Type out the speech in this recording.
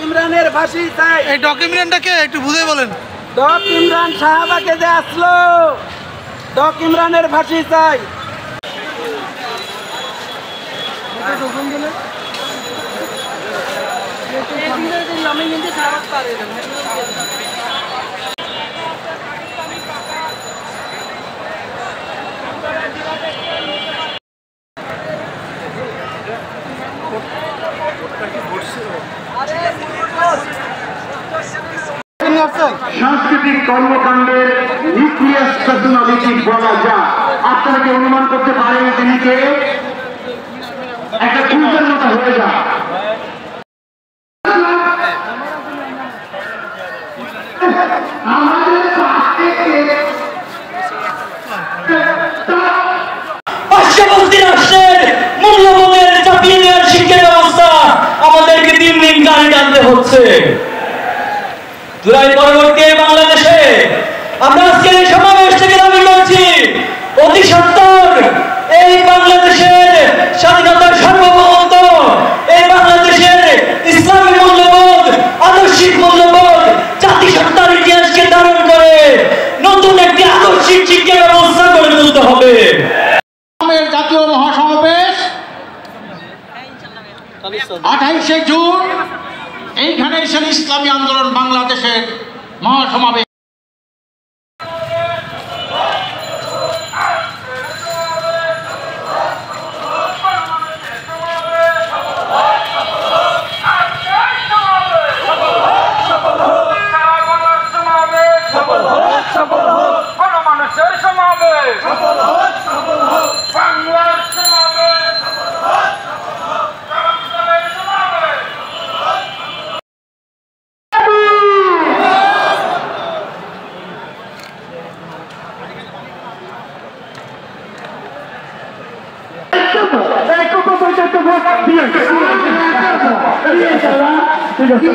ইমরানের ফাঁসি চাই। এই ডক ইমরানটাকে একটু বুঝে বলেন। ডক ইমরান শাহবাগে যে আসলো, ডক ইমরানের ফাঁসি চাই। সাংস্কৃতিক কর্মকাণ্ডের নিউক্লিয়াস পার্সোনালিটি বলা যায়। আপনারা কি অনুমান করতে পারেন তিনি কে? একটা কুলদের মতো হয়ে যায়। পার্শ্ববর্তী রাষ্ট্রের মূল্যবোধের চাপিয়ে দেওয়ার শিক্ষা ব্যবস্থা আমাদেরকে দিন দিন গাড়ি টানতে হচ্ছে। জুলাই পরবর্তী বাংলাদেশে আমরা আজকের এই সমাবেশ থেকে দাবি করছি, অতি সত্বর এই বাংলাদেশের স্বাধীনতার সার্বভৌমত্ব, এই বাংলাদেশের ইসলামী মূল্যবোধ, আদর্শিক মূল্যবোধ, জাতিসত্তার ইতিহাসকে ধারণ করে নতুন একটি আদর্শিক শিক্ষা ব্যবস্থা গড়ে তুলতে হবে। জাতীয় মহাসমাবেশ 28শে জুন এইখানে ইসলামী আন্দোলন বাংলাদেশের মহাসমাবেশ। ঠিক আছে।